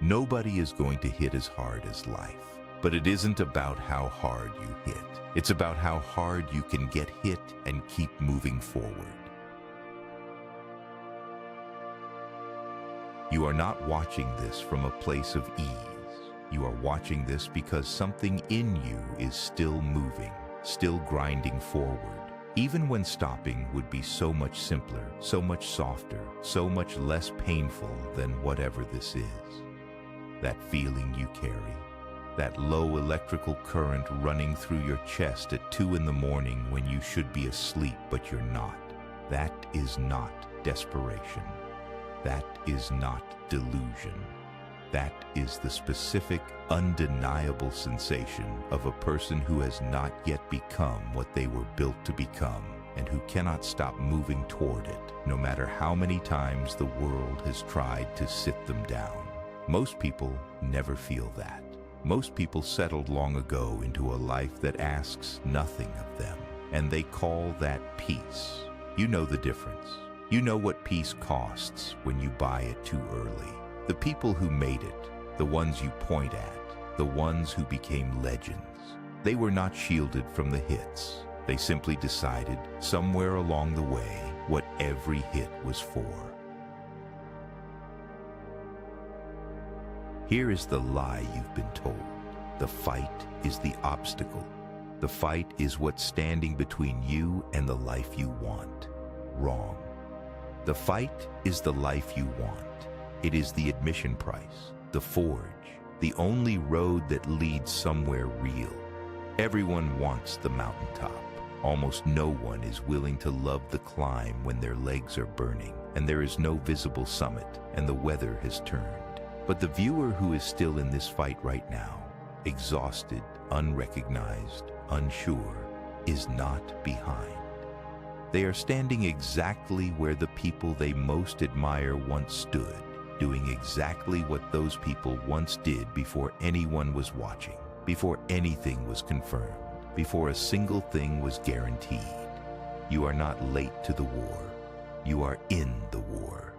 Nobody is going to hit as hard as life. But it isn't about how hard you hit. It's about how hard you can get hit and keep moving forward. You are not watching this from a place of ease. You are watching this because something in you is still moving, still grinding forward. Even when stopping would be so much simpler, so much softer, so much less painful than whatever this is. That feeling you carry, that low electrical current running through your chest at 2 in the morning when you should be asleep but you're not. That is not desperation. That is not delusion. That is the specific, undeniable sensation of a person who has not yet become what they were built to become and who cannot stop moving toward it, no matter how many times the world has tried to sit them down. Most people never feel that. Most people settled long ago into a life that asks nothing of them, and they call that peace. You know the difference. You know what peace costs when you buy it too early. The people who made it, the ones you point at, the ones who became legends, they were not shielded from the hits. They simply decided somewhere along the way what every hit was for. Here is the lie you've been told. The fight is the obstacle. The fight is what's standing between you and the life you want. Wrong. The fight is the life you want. It is the admission price, the forge, the only road that leads somewhere real. Everyone wants the mountaintop. Almost no one is willing to love the climb when their legs are burning and there is no visible summit and the weather has turned. But the viewer who is still in this fight right now, exhausted, unrecognized, unsure, is not behind. They are standing exactly where the people they most admire once stood, doing exactly what those people once did before anyone was watching, before anything was confirmed, before a single thing was guaranteed. You are not late to the war. You are in the war.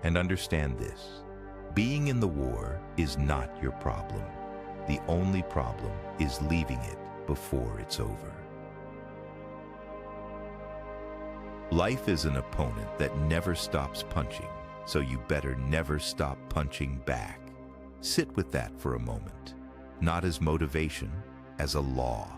And understand this. Being in the war is not your problem. The only problem is leaving it before it's over. Life is an opponent that never stops punching, so you better never stop punching back. Sit with that for a moment, not as motivation, as a law.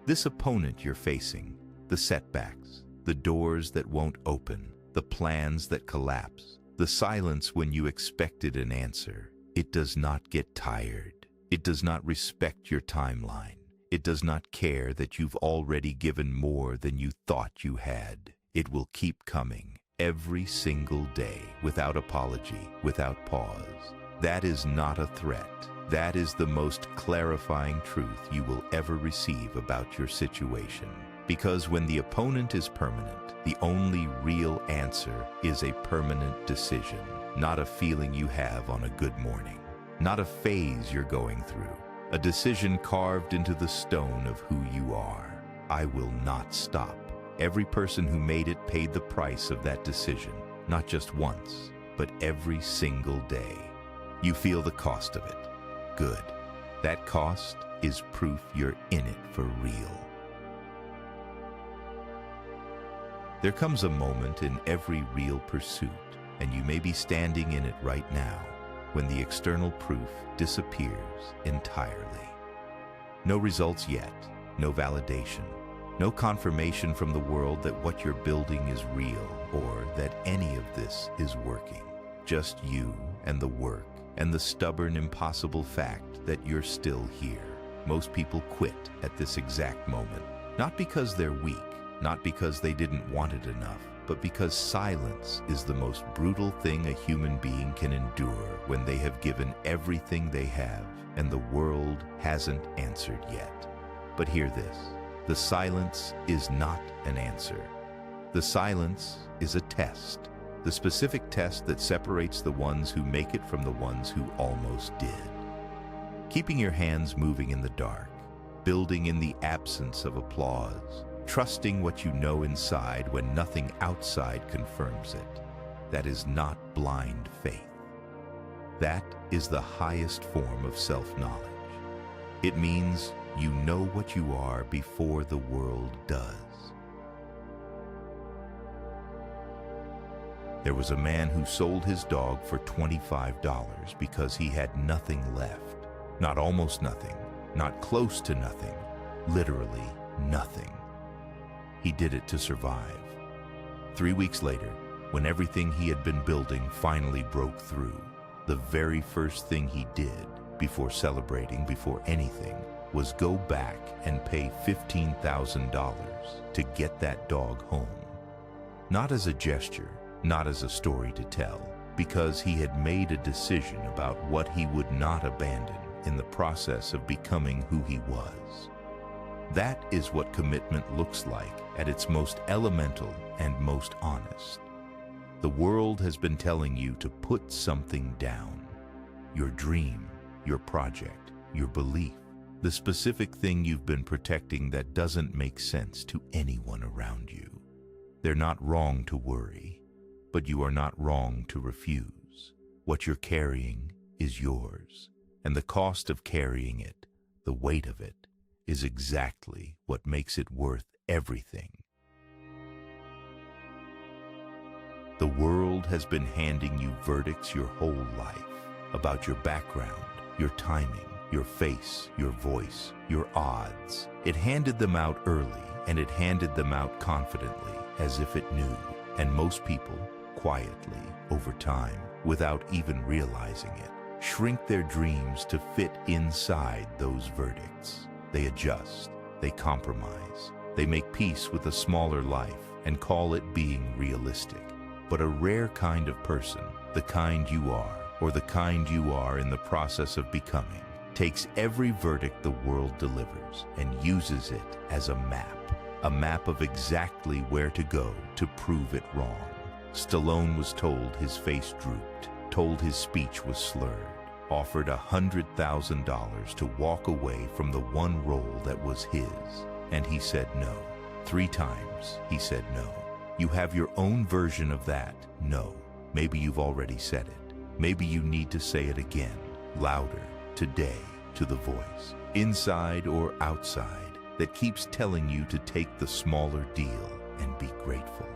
This opponent you're facing, the setbacks, the doors that won't open, the plans that collapse, the silence when you expected an answer, it does not get tired. It does not respect your timeline. It does not care that you've already given more than you thought you had. It will keep coming every single day, without apology, without pause. That is not a threat. That is the most clarifying truth you will ever receive about your situation. Because when the opponent is permanent, the only real answer is a permanent decision, not a feeling you have on a good morning, not a phase you're going through, a decision carved into the stone of who you are. I will not stop. Every person who made it paid the price of that decision, not just once, but every single day. You feel the cost of it. Good. That cost is proof you're in it for real. There comes a moment in every real pursuit, and you may be standing in it right now, when the external proof disappears entirely. No results yet, no validation. No confirmation from the world that what you're building is real or that any of this is working. Just you and the work and the stubborn, impossible fact that you're still here. Most people quit at this exact moment, not because they're weak, not because they didn't want it enough, but because silence is the most brutal thing a human being can endure when they have given everything they have and the world hasn't answered yet. But hear this. The silence is not an answer. The silence is a test, the specific test that separates the ones who make it from the ones who almost did. Keeping your hands moving in the dark, building in the absence of applause, trusting what you know inside when nothing outside confirms it. That is not blind faith. That is the highest form of self-knowledge. It means you know what you are before the world does. There was a man who sold his dog for $25 because he had nothing left. Not almost nothing, not close to nothing, literally nothing. He did it to survive. 3 weeks later, when everything he had been building finally broke through, the very first thing he did before celebrating, before anything, was go back and pay $15,000 to get that dog home. Not as a gesture, not as a story to tell, because he had made a decision about what he would not abandon in the process of becoming who he was. That is what commitment looks like at its most elemental and most honest. The world has been telling you to put something down. Your dream, your project, your belief, the specific thing you've been protecting that doesn't make sense to anyone around you. They're not wrong to worry, but you are not wrong to refuse. What you're carrying is yours, and the cost of carrying it, the weight of it, is exactly what makes it worth everything. The world has been handing you verdicts your whole life about your background, your timing, your face, your voice, your odds. It handed them out early, and it handed them out confidently, as if it knew. And most people, quietly, over time, without even realizing it, shrink their dreams to fit inside those verdicts. They adjust, they compromise, they make peace with a smaller life and call it being realistic. But a rare kind of person, the kind you are, or the kind you are in the process of becoming, takes every verdict the world delivers and uses it as a map of exactly where to go to prove it wrong. Stallone was told his face drooped, told his speech was slurred, offered $100,000 to walk away from the one role that was his, and he said no. 3 times he said no. You have your own version of that no. Maybe you've already said it. Maybe you need to say it again, louder, today, to the voice, inside or outside, that keeps telling you to take the smaller deal and be grateful.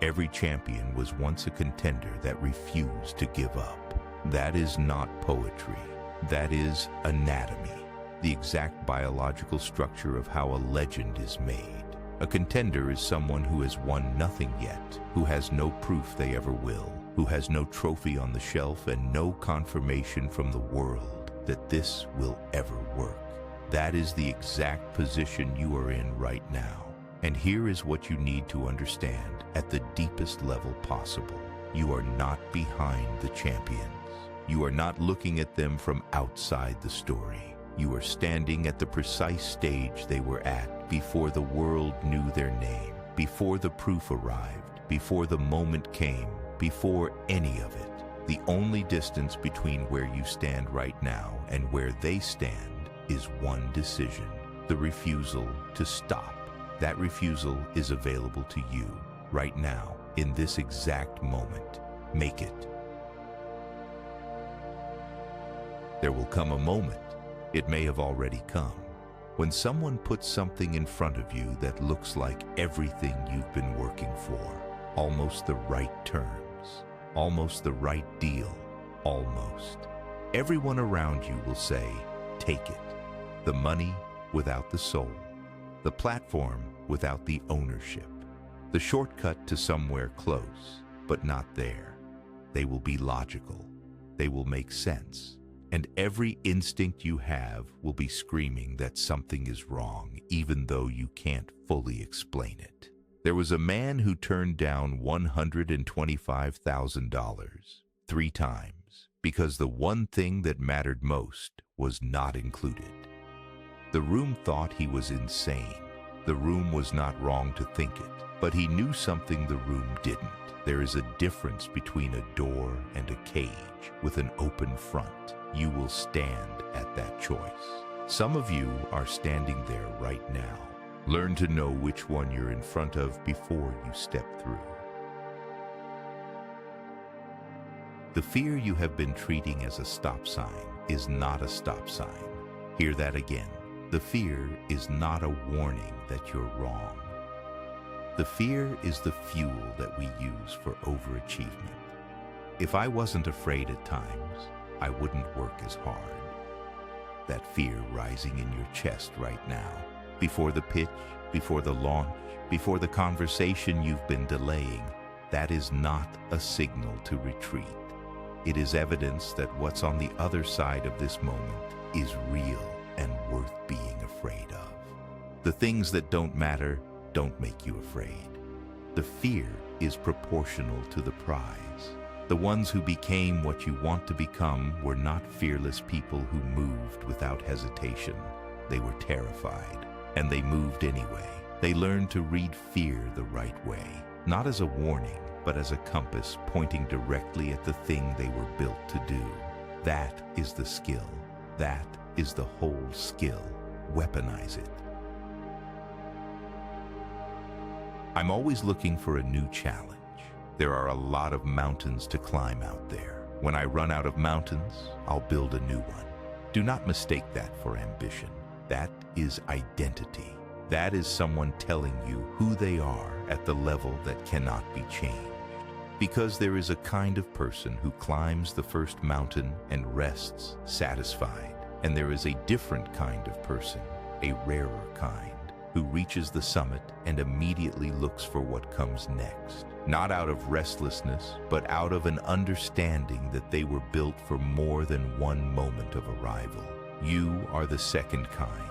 Every champion was once a contender that refused to give up. That is not poetry. That is anatomy, the exact biological structure of how a legend is made. A contender is someone who has won nothing yet, who has no proof they ever will, who has no trophy on the shelf and no confirmation from the world that this will ever work. That is the exact position you are in right now. And here is what you need to understand at the deepest level possible. You are not behind the champions. You are not looking at them from outside the story. You are standing at the precise stage they were at before the world knew their name, before the proof arrived, before the moment came, before any of it. The only distance between where you stand right now and where they stand is one decision: the refusal to stop. That refusal is available to you right now, in this exact moment. Make it. There will come a moment, it may have already come, when someone puts something in front of you that looks like everything you've been working for. Almost the right terms, almost the right deal, almost. Everyone around you will say, take it. The money without the soul. The platform without the ownership. The shortcut to somewhere close, but not there. They will be logical. They will make sense. And every instinct you have will be screaming that something is wrong, even though you can't fully explain it. There was a man who turned down $125,000 3 times because the one thing that mattered most was not included. The room thought he was insane. The room was not wrong to think it, but he knew something the room didn't. There is a difference between a door and a cage with an open front. You will stand at that choice. Some of you are standing there right now. Learn to know which one you're in front of before you step through. The fear you have been treating as a stop sign is not a stop sign. Hear that again. The fear is not a warning that you're wrong. The fear is the fuel that we use for overachievement. If I wasn't afraid at times, I wouldn't work as hard. That fear rising in your chest right now, before the pitch, before the launch, before the conversation you've been delaying, that is not a signal to retreat. It is evidence that what's on the other side of this moment is real and worth being afraid of. The things that don't matter don't make you afraid. The fear is proportional to the prize. The ones who became what you want to become were not fearless people who moved without hesitation. They were terrified, and they moved anyway. They learned to read fear the right way, not as a warning, but as a compass pointing directly at the thing they were built to do. That is the skill. That is the whole skill. Weaponize it. I'm always looking for a new challenge. There are a lot of mountains to climb out there. When I run out of mountains, I'll build a new one. Do not mistake that for ambition. That is identity. That is someone telling you who they are at the level that cannot be changed. Because there is a kind of person who climbs the first mountain and rests satisfied, and there is a different kind of person, a rarer kind, who reaches the summit and immediately looks for what comes next. Not out of restlessness, but out of an understanding that they were built for more than one moment of arrival. You are the second kind.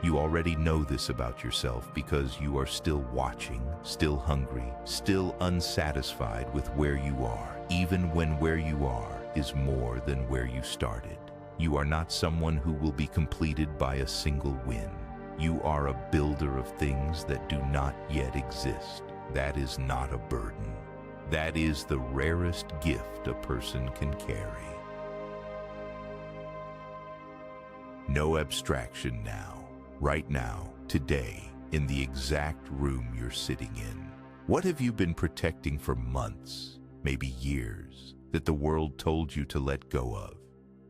You already know this about yourself because you are still watching, still hungry, still unsatisfied with where you are, even when where you are is more than where you started. You are not someone who will be completed by a single win. You are a builder of things that do not yet exist. That is not a burden. That is the rarest gift a person can carry. No abstraction now. Right now, today, in the exact room you're sitting in. What have you been protecting for months, maybe years, that the world told you to let go of?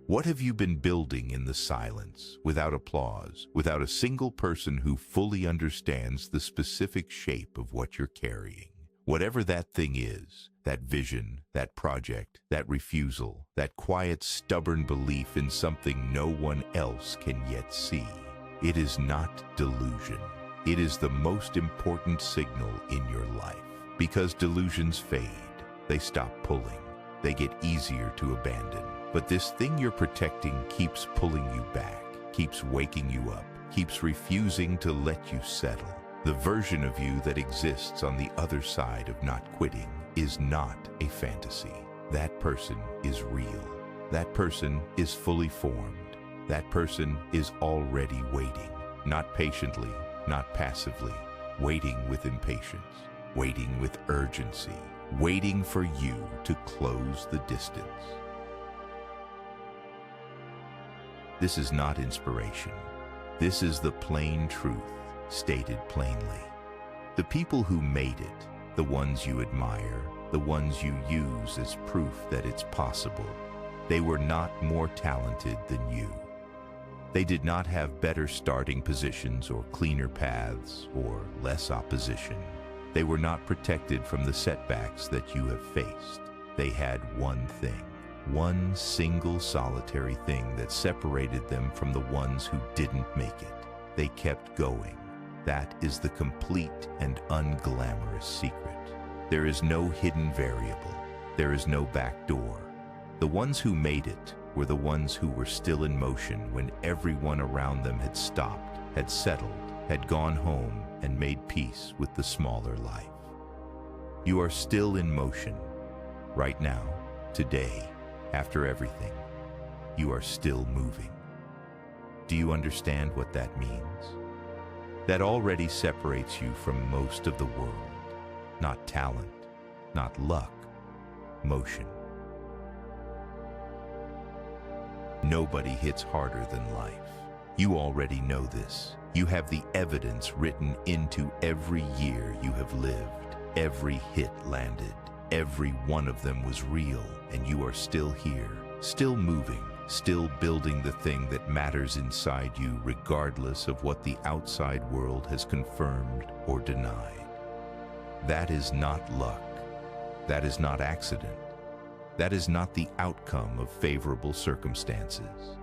What have you been building in the silence, without applause, without a single person who fully understands the specific shape of what you're carrying? Whatever that thing is, that vision, that project, that refusal, that quiet, stubborn belief in something no one else can yet see. It is not delusion. It is the most important signal in your life. Because delusions fade. They stop pulling. They get easier to abandon. But this thing you're protecting keeps pulling you back, keeps waking you up, keeps refusing to let you settle. The version of you that exists on the other side of not quitting is not a fantasy. That person is real. That person is fully formed. That person is already waiting, not patiently, not passively, waiting with impatience, waiting with urgency, waiting for you to close the distance. This is not inspiration. This is the plain truth, stated plainly. The people who made it, the ones you admire, the ones you use as proof that it's possible, they were not more talented than you. They did not have better starting positions or cleaner paths or less opposition. They were not protected from the setbacks that you have faced. They had one thing, one single solitary thing that separated them from the ones who didn't make it. They kept going. That is the complete and unglamorous secret. There is no hidden variable. There is no back door. The ones who made it were the ones who were still in motion when everyone around them had stopped, had settled, had gone home, and made peace with the smaller life. You are still in motion. Right now, today, after everything, you are still moving. Do you understand what that means? That already separates you from most of the world. Not talent, not luck, motion. Nobody hits harder than life. You already know this. You have the evidence written into every year you have lived, every hit landed, Every one of them was real, and you are still here, still moving, still building the thing that matters inside you, regardless of what the outside world has confirmed or denied. That is not luck. That is not accident. That is not the outcome of favorable circumstances.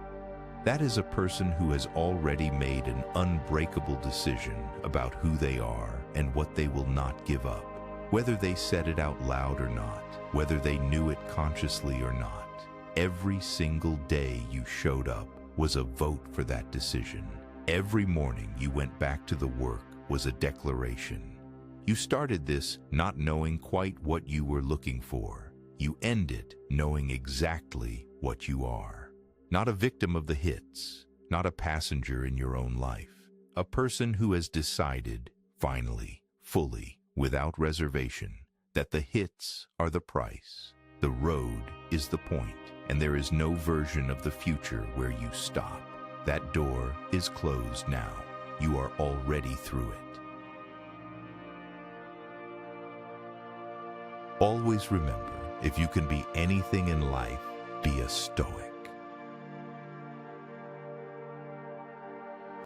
That is a person who has already made an unbreakable decision about who they are and what they will not give up, whether they said it out loud or not, whether they knew it consciously or not. Every single day you showed up was a vote for that decision. Every morning you went back to the work was a declaration. You started this not knowing quite what you were looking for. You end it knowing exactly what you are. Not a victim of the hits, not a passenger in your own life. A person who has decided, finally, fully, without reservation, that the hits are the price. The road is the point, and there is no version of the future where you stop. That door is closed now. You are already through it. Always remember, if you can be anything in life, be a Stoic.